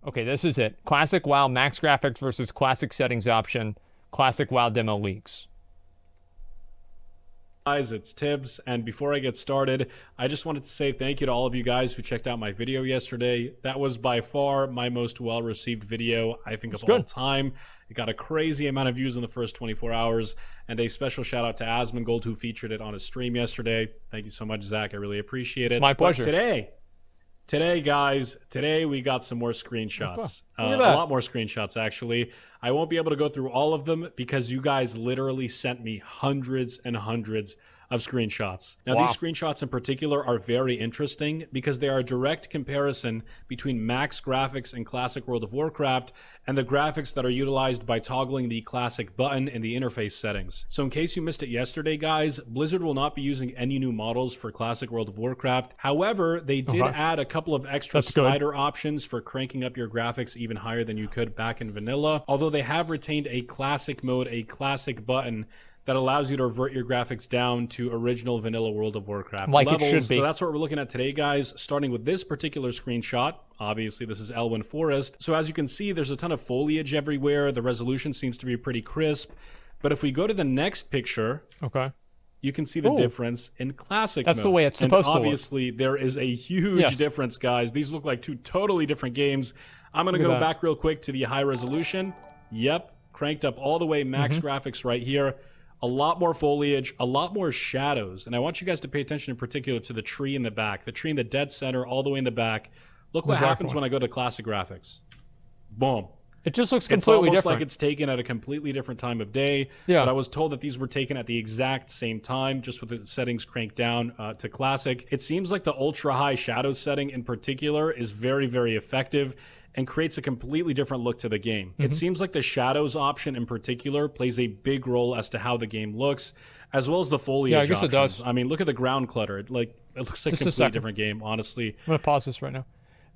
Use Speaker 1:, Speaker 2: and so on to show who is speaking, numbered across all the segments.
Speaker 1: Okay, this is it. Classic WoW max graphics versus classic settings option. Classic WoW demo leaks.
Speaker 2: Guys, it's Tibbs, and before I get started, I just wanted to say thank you to all of you guys who checked out my video yesterday. That was by far my most well-received video, I think, of all time. It got a crazy amount of views in the first 24 hours, and a special shout out to Asmongold who featured it on his stream yesterday. Thank you so much, Zach. I really appreciate it.
Speaker 1: It's my pleasure.
Speaker 2: But today, guys, we got some more screenshots.
Speaker 1: Look at
Speaker 2: A
Speaker 1: that.
Speaker 2: lot more screenshots, actually. I won't be able to go through all of them because you guys literally sent me hundreds and hundreds of screenshots. Now,
Speaker 1: Wow.
Speaker 2: these screenshots in particular are very interesting because they are a direct comparison between max graphics in classic World of Warcraft and the graphics that are utilized by toggling the classic button in the interface settings. So in case you missed it yesterday, guys, Blizzard will not be using any new models for classic World of Warcraft. However, they did add a couple of extra slider options for cranking up your graphics even higher than you could back in vanilla, although they have retained a classic mode, a classic button that allows you to revert your graphics down to original vanilla World of Warcraft levels.
Speaker 1: It should be.
Speaker 2: So that's what we're looking at today, guys, starting with this particular screenshot. Obviously, this is Elwyn Forest. So as you can see, there's a ton of foliage everywhere. The resolution seems to be pretty crisp. But if we go to the next picture, you can see the difference in classic mode.
Speaker 1: That's the way it's supposed to look.
Speaker 2: Obviously, there is a huge difference, guys. These look like two totally different games. I'm going to go back real quick to the high resolution. Yep, cranked up all the way, max graphics right here. A lot more foliage, a lot more shadows. And I want you guys to pay attention in particular to the tree in the back. The tree in the dead center, all the way in the back. Look what happens when I go to classic graphics. Boom.
Speaker 1: It just looks completely
Speaker 2: different. It's almost
Speaker 1: different.
Speaker 2: like it's taken at a completely different time of day.
Speaker 1: Yeah.
Speaker 2: But I was told that these were taken at the exact same time, just with the settings cranked down to classic. It seems like the ultra high shadow setting in particular is very, very effective and creates a completely different look to the game. It seems like the shadows option in particular plays a big role as to how the game looks, as well as the foliage
Speaker 1: I guess
Speaker 2: options.
Speaker 1: it does.
Speaker 2: I mean, look at the ground clutter. It looks like a completely different game, honestly.
Speaker 1: I'm going to pause this right now.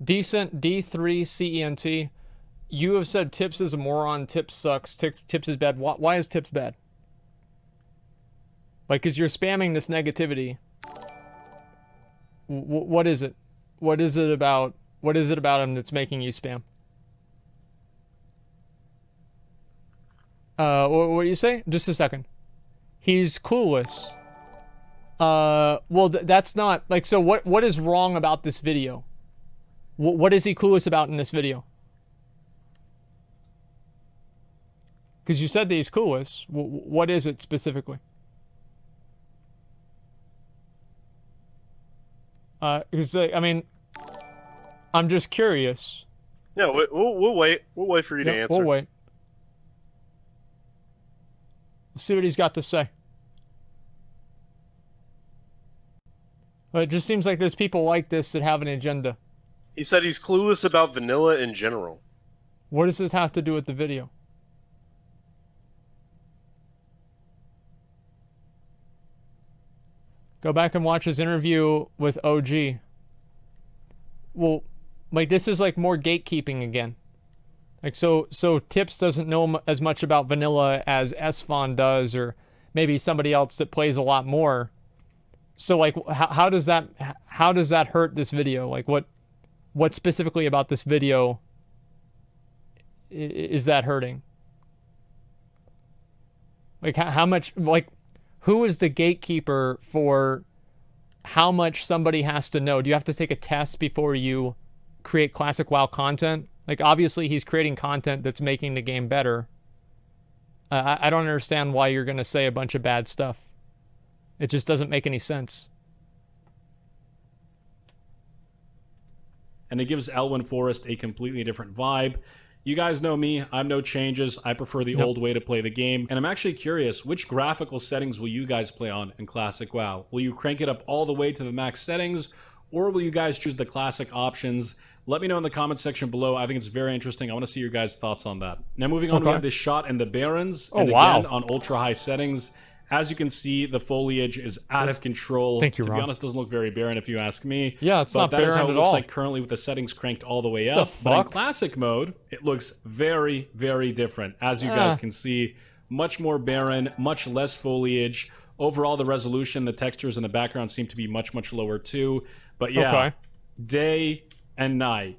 Speaker 1: Decent D3CENT. You have said Tips is a moron. Tips sucks. Tips is bad. Why is Tips bad? Like, because you're spamming this negativity. What is it? What is it about him that's making you spam? What do you say? Just a second. He's clueless. Well, that's not like. So what is wrong about this video? What is he clueless about in this video? Because you said that he's clueless. What is it specifically? Because I mean, I'm just curious.
Speaker 3: Yeah, we'll wait. We'll wait for you to answer.
Speaker 1: We'll wait. We'll see what he's got to say. But it just seems like there's people like this that have an agenda.
Speaker 3: He said he's clueless about vanilla in general.
Speaker 1: What does this have to do with the video? Go back and watch his interview with OG. Well, like, this is like more gatekeeping again. Like, so Tips doesn't know as much about vanilla as Esfon does, or maybe somebody else that plays a lot more. So like, how does that hurt this video? Like, what specifically about this video is that hurting? Like, how much, like, who is the gatekeeper for how much somebody has to know? Do you have to take a test before you create classic WoW content? Like, obviously he's creating content that's making the game better. I don't understand why you're going to say a bunch of bad stuff. It just doesn't make any sense.
Speaker 2: And it gives Elwyn Forest a completely different vibe. You guys know me, I'm no changes. I prefer the old way to play the game. And I'm actually curious, which graphical settings will you guys play on in Classic WoW? Will you crank it up all the way to the max settings, or will you guys choose the classic options? Let me know in the comment section below. I think it's very interesting. I want to see your guys' thoughts on that. Now moving on, we have this shot in the Barrens. And again, on ultra high settings. As you can see, the foliage is out of control.
Speaker 1: Thank you,
Speaker 2: To
Speaker 1: Ron.
Speaker 2: be honest, it doesn't look very barren if you ask me.
Speaker 1: Yeah, it's not barren
Speaker 2: But that is how it
Speaker 1: at
Speaker 2: looks
Speaker 1: all.
Speaker 2: like currently with the settings cranked all the way up. But in classic mode, it looks very, very different. As you guys can see, much more barren, much less foliage. Overall, the resolution, the textures in the background seem to be much, much lower too. But yeah, day and night.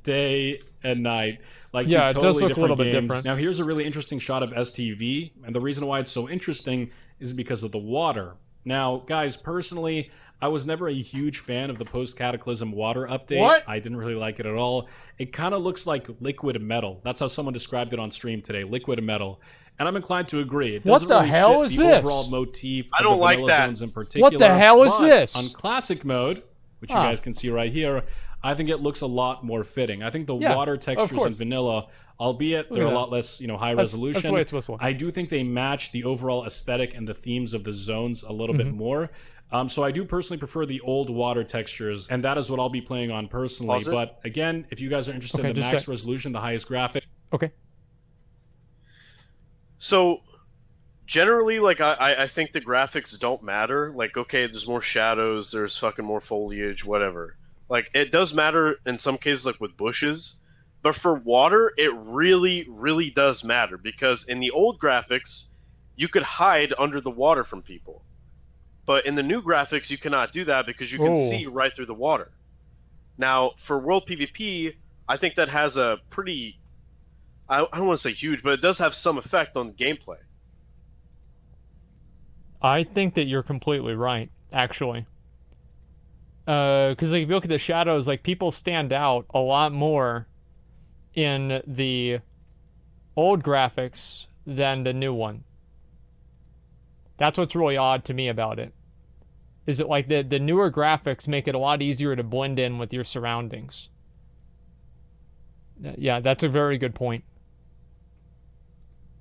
Speaker 2: day and night. Like,
Speaker 1: Yeah,
Speaker 2: two
Speaker 1: it does
Speaker 2: totally
Speaker 1: look a little bit
Speaker 2: games.
Speaker 1: different.
Speaker 2: Now, here's a really interesting shot of STV, and the reason why it's so interesting is because of the water. Now, guys, personally, I was never a huge fan of the post-Cataclysm water update.
Speaker 1: What?
Speaker 2: I didn't really like it at all. It kind of looks like liquid metal. That's how someone described it on stream today, liquid metal. And I'm inclined to agree. It doesn't
Speaker 1: What the
Speaker 2: really
Speaker 1: hell
Speaker 2: fit
Speaker 1: is
Speaker 2: the
Speaker 1: this?
Speaker 2: overall motif
Speaker 3: I
Speaker 2: of
Speaker 3: don't
Speaker 2: the
Speaker 3: like
Speaker 2: vanilla
Speaker 3: that.
Speaker 2: zones in particular.
Speaker 1: What the hell is
Speaker 2: But
Speaker 1: this?
Speaker 2: on classic mode, which you
Speaker 1: Huh.
Speaker 2: guys can see right here, I think it looks a lot more fitting. I think the
Speaker 1: Yeah,
Speaker 2: water
Speaker 1: of
Speaker 2: textures in
Speaker 1: course.
Speaker 2: vanilla, albeit
Speaker 1: Look
Speaker 2: they're
Speaker 1: at
Speaker 2: a
Speaker 1: that.
Speaker 2: lot less, high
Speaker 1: That's
Speaker 2: resolution.
Speaker 1: the way it's supposed to look.
Speaker 2: I do think they match the overall aesthetic and the themes of the zones a little bit more. So I do personally prefer the old water textures, and that is what I'll be playing on personally.
Speaker 3: Pause it.
Speaker 2: But again, if you guys are interested
Speaker 1: Okay,
Speaker 2: in the
Speaker 1: just
Speaker 2: max
Speaker 1: say-
Speaker 2: resolution, the highest graphic,
Speaker 1: Okay.
Speaker 3: So generally, like I think the graphics don't matter. Like, okay, there's more shadows, there's fucking more foliage, whatever. Like, it does matter in some cases, like with bushes. But for water, it really, really does matter, because in the old graphics, you could hide under the water from people. But in the new graphics, you cannot do that because you can
Speaker 1: Oh.
Speaker 3: see right through the water. Now, for World PvP, I think that has a pretty, I don't want to say huge, but it does have some effect on gameplay.
Speaker 1: I think that you're completely right, actually. Because like, if you look at the shadows, like, people stand out a lot more in the old graphics than the new one. That's what's really odd to me about it. Is it like the newer graphics make it a lot easier to blend in with your surroundings. Yeah, that's a very good point.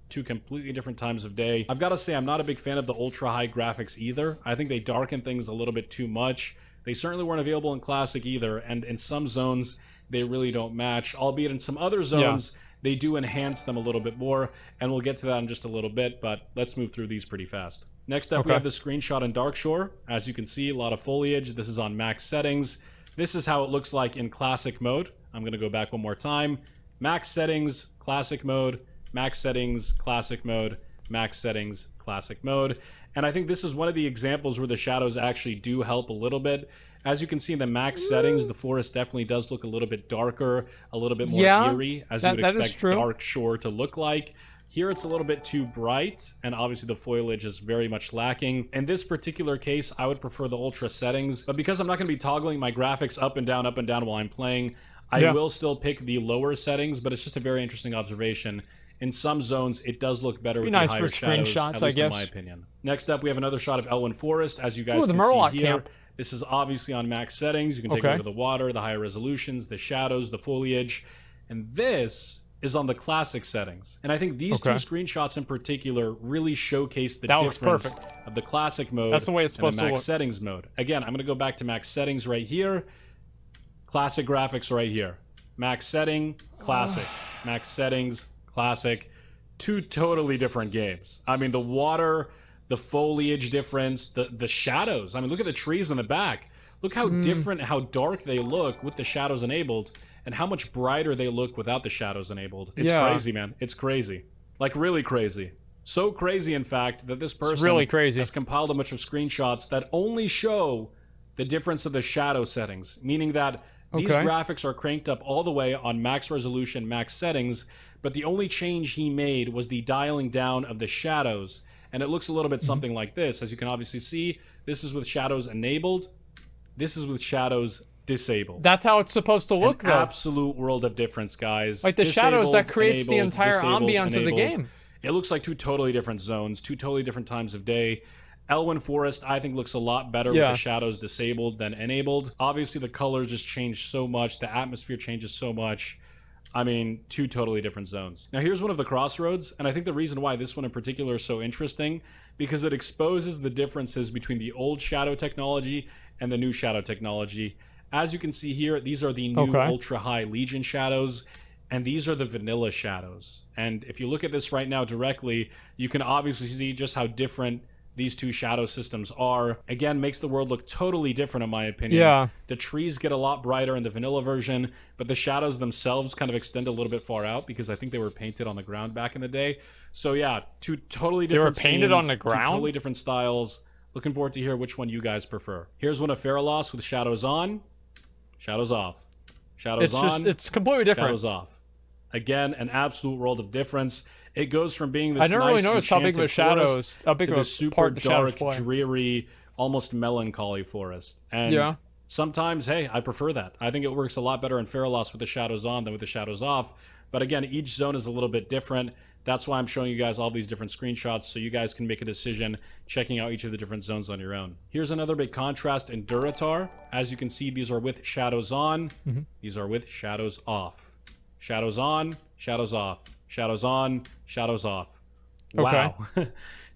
Speaker 2: two completely different times of day. I've got to say, I'm not a big fan of the ultra high graphics either. I think they darken things a little bit too much. They certainly weren't available in Classic either, and in some zones, they really don't match, albeit in some other zones, they do enhance them a little bit more, and we'll get to that in just a little bit, but let's move through these pretty fast. Next up, we
Speaker 1: Okay.
Speaker 2: have the screenshot in Darkshore. As you can see, a lot of foliage. This is on max settings. This is how it looks like in Classic mode. I'm going to go back one more time. Max settings, Classic mode, max settings, Classic mode, max settings, Classic mode. And I think this is one of the examples where the shadows actually do help a little bit. As you can see in the max settings, the forest definitely does look a little bit darker, a little bit more eerie, as you would
Speaker 1: that is
Speaker 2: expect
Speaker 1: true.
Speaker 2: Dark Shore to look like. Here it's a little bit too bright, and obviously the foliage is very much lacking. In this particular case, I would prefer the ultra settings, but because I'm not going to be toggling my graphics up and down while I'm playing, I will still pick the lower settings, but it's just a very interesting observation. In some zones, it does look better with
Speaker 1: nice
Speaker 2: the higher
Speaker 1: for
Speaker 2: shadows,
Speaker 1: screenshots,
Speaker 2: at
Speaker 1: I
Speaker 2: least in
Speaker 1: guess.
Speaker 2: my opinion. Next up, we have another shot of Elwyn Forest, as you guys
Speaker 1: Ooh, the
Speaker 2: can
Speaker 1: Murloc
Speaker 2: see here.
Speaker 1: camp.
Speaker 2: This is obviously on max settings. You can take a
Speaker 1: Okay.
Speaker 2: look at the water, the higher resolutions, the shadows, the foliage, and this is on the classic settings. And I think these two screenshots in particular really showcase the
Speaker 1: That looks
Speaker 2: difference
Speaker 1: perfect.
Speaker 2: of the classic mode
Speaker 1: That's the way it's
Speaker 2: and the
Speaker 1: supposed to
Speaker 2: max
Speaker 1: look.
Speaker 2: settings mode. Again, I'm going to go back to max settings right here. Classic graphics right here. Max setting, classic. Max settings, classic. Two totally different games. I mean, the water, the foliage difference, the shadows. I mean, look at the trees in the back. Look how different, how dark they look with the shadows enabled, and how much brighter they look without the shadows enabled. It's crazy, man. It's crazy. Like, really crazy. So crazy, in fact, that this person
Speaker 1: really crazy.
Speaker 2: has compiled a bunch of screenshots that only show the difference of the shadow settings, meaning that these graphics are cranked up all the way on max resolution, max settings, but the only change he made was the dialing down of the shadows. And it looks a little bit something like this. As you can obviously see, this is with shadows enabled. This is with shadows disabled.
Speaker 1: That's how it's supposed to look,
Speaker 2: An
Speaker 1: though.
Speaker 2: absolute world of difference, guys.
Speaker 1: Like the shadows, that
Speaker 2: Disabled,
Speaker 1: creates the
Speaker 2: enabled,
Speaker 1: entire
Speaker 2: disabled,
Speaker 1: ambience of the
Speaker 2: enabled.
Speaker 1: game.
Speaker 2: It looks like two totally different zones, two totally different times of day. Elwyn Forest, I think, looks a lot better with the shadows disabled than enabled. Obviously, the colors just change so much. The atmosphere changes so much. I mean, two totally different zones. Now, here's one of the crossroads, and I think the reason why this one in particular is so interesting, because it exposes the differences between the old shadow technology and the new shadow technology. As you can see here, these are the new ultra-high Legion shadows, and these are the vanilla shadows. And if you look at this right now directly, you can obviously see just how different these two shadow systems are. Again, makes the world look totally different in my opinion.
Speaker 1: Yeah.
Speaker 2: The trees get a lot brighter in the vanilla version, but the shadows themselves kind of extend a little bit far out because I think they were painted on the ground back in the day. So yeah, two totally different
Speaker 1: painted
Speaker 2: scenes,
Speaker 1: on the
Speaker 2: two
Speaker 1: ground?
Speaker 2: totally different styles. Looking forward to hear which one you guys prefer. Here's one of Faralos with shadows on, shadows off. Shadows on.
Speaker 1: It's completely different.
Speaker 2: Shadows off. Again, an absolute world of difference. It goes from being this
Speaker 1: I never
Speaker 2: nice
Speaker 1: really noticed how big of a shadows, how big
Speaker 2: to
Speaker 1: of
Speaker 2: this
Speaker 1: a
Speaker 2: super
Speaker 1: part the shadows
Speaker 2: dark,
Speaker 1: play.
Speaker 2: dreary, almost melancholy forest. And
Speaker 1: Yeah.
Speaker 2: sometimes, hey, I prefer that. I think it works a lot better in Feralos with the shadows on than with the shadows off. But again, each zone is a little bit different. That's why I'm showing you guys all these different screenshots so you guys can make a decision checking out each of the different zones on your own. Here's another big contrast in Duratar. As you can see, these are with shadows on. These are with shadows off. Shadows on, shadows off. Shadows on, shadows off. Wow.
Speaker 1: Okay.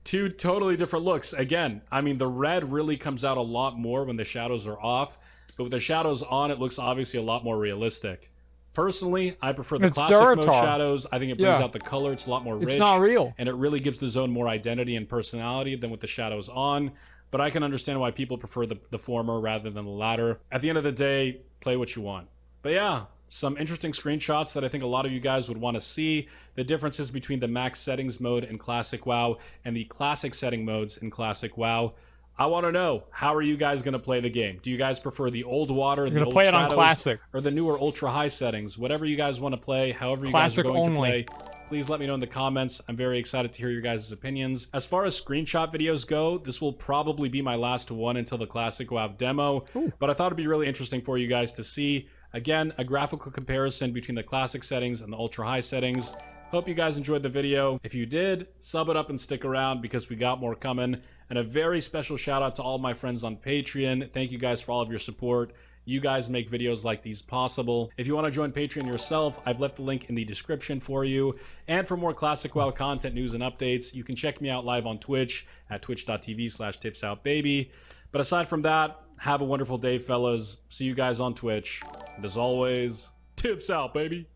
Speaker 2: Two totally different looks. Again, I mean, the red really comes out a lot more when the shadows are off. But with the shadows on, it looks obviously a lot more realistic. Personally, I prefer the
Speaker 1: It's
Speaker 2: classic mode
Speaker 1: Duratar.
Speaker 2: shadows. I think it brings
Speaker 1: Yeah.
Speaker 2: out the color. It's a lot more rich.
Speaker 1: It's not real.
Speaker 2: And it really gives the zone more identity and personality than with the shadows on. But I can understand why people prefer the former rather than the latter. At the end of the day, play what you want. But yeah, some interesting screenshots that I think a lot of you guys would want to see. The differences between the max settings mode in Classic WoW and the classic setting modes in Classic WoW. I want to know, how are you guys going to play the game? Do you guys prefer the old water, the
Speaker 1: gonna
Speaker 2: old
Speaker 1: play it on
Speaker 2: shadows,
Speaker 1: classic.
Speaker 2: or the newer ultra high settings? Whatever you guys want to play, however you
Speaker 1: Classic
Speaker 2: guys are going
Speaker 1: only.
Speaker 2: to play, please let me know in the comments. I'm very excited to hear your guys' opinions. As far as screenshot videos go, this will probably be my last one until the Classic WoW demo. But I thought it'd be really interesting for you guys to see. Again, a graphical comparison between the classic settings and the ultra high settings. Hope you guys enjoyed the video. If you did, sub it up and stick around because we got more coming. And a very special shout out to all my friends on Patreon. Thank you guys for all of your support. You guys make videos like these possible. If you want to join Patreon yourself, I've left the link in the description for you. And for more Classic WoW content, news, and updates, you can check me out live on Twitch at twitch.tv/tipsoutbaby. But aside from that, have a wonderful day, fellas. See you guys on Twitch. And as always, tips out, baby.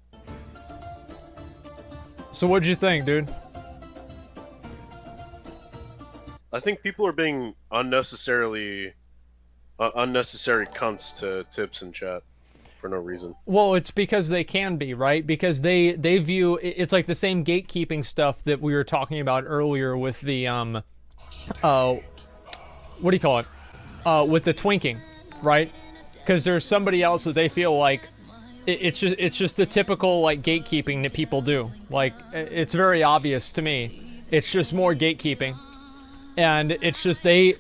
Speaker 1: So what'd you think, dude?
Speaker 3: I think people are being unnecessary cunts to tips in chat for no reason.
Speaker 1: Well, it's because they can be, right? Because they view it's like the same gatekeeping stuff that we were talking about earlier with the what do you call it? With the twinking, right? Because there's somebody else that they feel like it's just the typical like gatekeeping that people do. Like it's very obvious to me. It's just more gatekeeping. And it's just they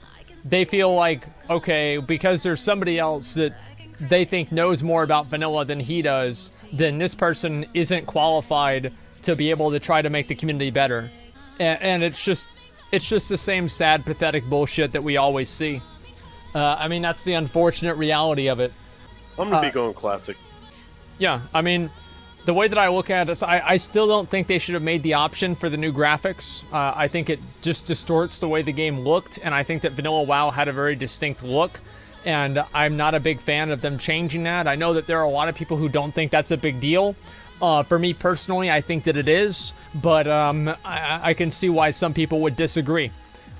Speaker 1: feel like, okay, because there's somebody else that they think knows more about vanilla than he does, then this person isn't qualified to be able to try to make the community better. And it's just the same sad, pathetic bullshit that we always see. I mean, that's the unfortunate reality of it.
Speaker 3: I'm gonna be going classic.
Speaker 1: Yeah, I mean, the way that I look at it, I still don't think they should have made the option for the new graphics. I think it just distorts the way the game looked, and I think that Vanilla WoW had a very distinct look, and I'm not a big fan of them changing that. I know that there are a lot of people who don't think that's a big deal. For me personally, I think that it is, but I can see why some people would disagree.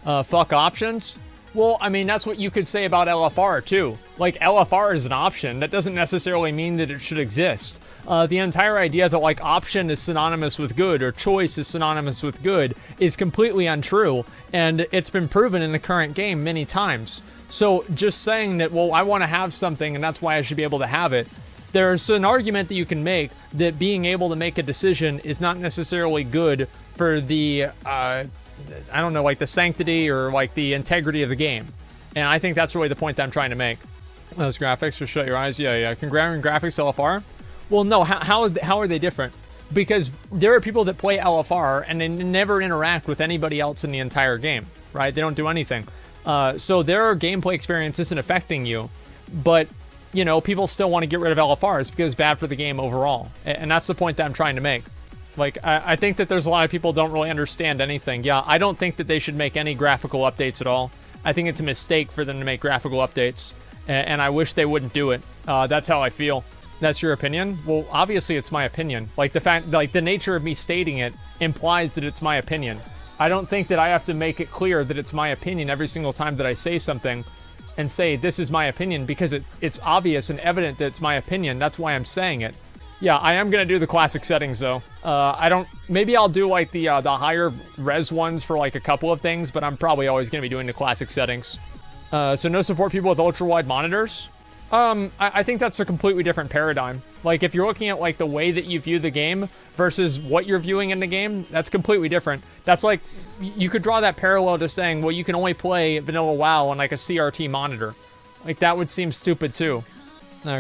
Speaker 1: Fuck options? Well, I mean, that's what you could say about LFR, too. Like, LFR is an option. That doesn't necessarily mean that it should exist. The entire idea that, like, option is synonymous with good or choice is synonymous with good is completely untrue, and it's been proven in the current game many times. So just saying that, well, I want to have something and that's why I should be able to have it, there's an argument that you can make that being able to make a decision is not necessarily good for the, I don't know, like the sanctity or like the integrity of the game. And I think that's really the point that I'm trying to make. Those graphics, just shut your eyes. Yeah. Comparing graphics to LFR? Well, no, how are they different? Because there are people that play LFR and they never interact with anybody else in the entire game, right? They don't do anything. So their gameplay experience isn't affecting you, but, you know, people still want to get rid of LFRs because it's bad for the game overall. And that's the point that I'm trying to make. Like, I think that there's a lot of people don't really understand anything. Yeah, I don't think that they should make any graphical updates at all. I think it's a mistake for them to make graphical updates, and I wish they wouldn't do it. That's how I feel. That's your opinion? Well, obviously it's my opinion. Like, the fact, like, the nature of me stating it implies that it's my opinion. I don't think that I have to make it clear that it's my opinion every single time that I say something and say, this is my opinion, because it's obvious and evident that it's my opinion. That's why I'm saying it. Yeah, I am going to do the classic settings, though. Maybe I'll do, like, the higher res ones for, like, a couple of things, but I'm probably always going to be doing the classic settings. So no support people with ultra-wide monitors? I think that's a completely different paradigm. Like, if you're looking at, like, the way that you view the game versus what you're viewing in the game, that's completely different. That's like, you could draw that parallel to saying, well, you can only play vanilla WoW on, like, a CRT monitor. Like, that would seem stupid, too.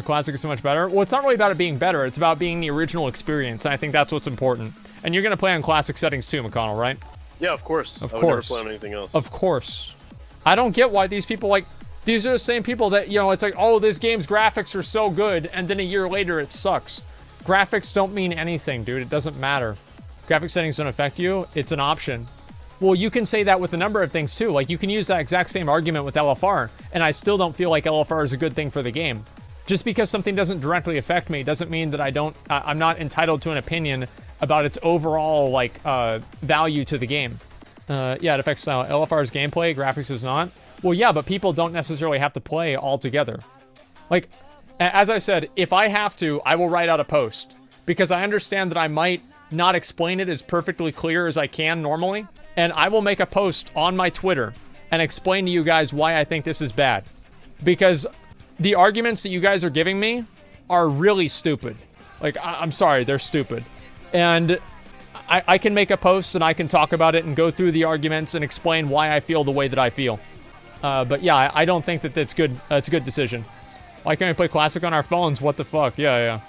Speaker 1: Classic is so much better. Well, it's not really about it being better. It's about being the original experience, and I think that's what's important. And you're going to play on classic settings, too, McConnell, right?
Speaker 3: Yeah, of course.
Speaker 1: Of
Speaker 3: I would
Speaker 1: course.
Speaker 3: never play on anything else.
Speaker 1: Of course. I don't get why these people, like... These are the same people that, you know, it's like, oh, this game's graphics are so good, and then a year later it sucks. Graphics don't mean anything, dude. It doesn't matter. Graphic settings don't affect you. It's an option. Well, you can say that with a number of things, too. Like, you can use that exact same argument with LFR, and I still don't feel like LFR is a good thing for the game. Just because something doesn't directly affect me doesn't mean that I'm not entitled to an opinion about its overall, like, value to the game. Yeah, it affects LFR's gameplay, graphics is not. Well, yeah, but people don't necessarily have to play all together. Like, as I said, if I have to, I will write out a post. Because I understand that I might not explain it as perfectly clear as I can normally. And I will make a post on my Twitter and explain to you guys why I think this is bad. Because the arguments that you guys are giving me are really stupid. Like, I'm sorry, they're stupid. And I can make a post and I can talk about it and go through the arguments and explain why I feel the way that I feel. But yeah, I don't think that that's good. It's a good decision. Why can't we play Classic on our phones? What the fuck? Yeah.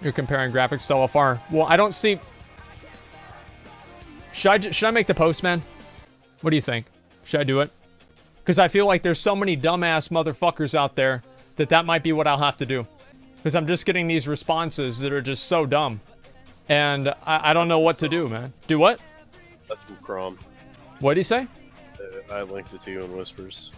Speaker 1: You're comparing graphics to LFR. Well, I don't see... Should I make the post, man? What do you think? Should I do it? Because I feel like there's so many dumbass motherfuckers out there that might be what I'll have to do. Because I'm just getting these responses that are just so dumb. And I don't know what to do, man. Do what?
Speaker 3: That's from Crom.
Speaker 1: What did he say?
Speaker 3: I linked it to you in Whispers.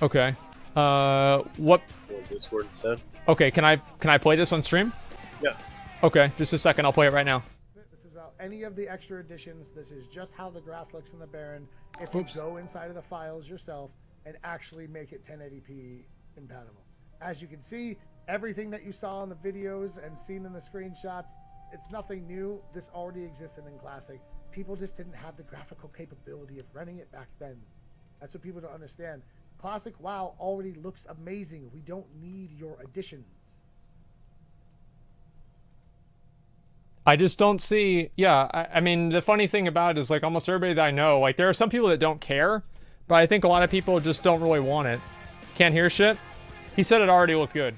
Speaker 1: Okay. What?
Speaker 3: Or Discord instead.
Speaker 1: Okay, can I play this on stream?
Speaker 3: Yeah.
Speaker 1: Okay, just a second. I'll play it right now.
Speaker 4: This is about any of the extra additions. This is just how the grass looks in the Baron. If you go inside of the files yourself and actually make it 1080p compatible. As you can see, everything that you saw in the videos and seen in the screenshots, it's nothing new. This already existed in Classic. People just didn't have the graphical capability of running it back then. That's what people don't understand. Classic WoW already looks amazing. We don't need your additions.
Speaker 1: I just don't see... Yeah, I mean, the funny thing about it is, like, almost everybody that I know, like, there are some people that don't care, but I think a lot of people just don't really want it. Can't hear shit? He said it already looked good.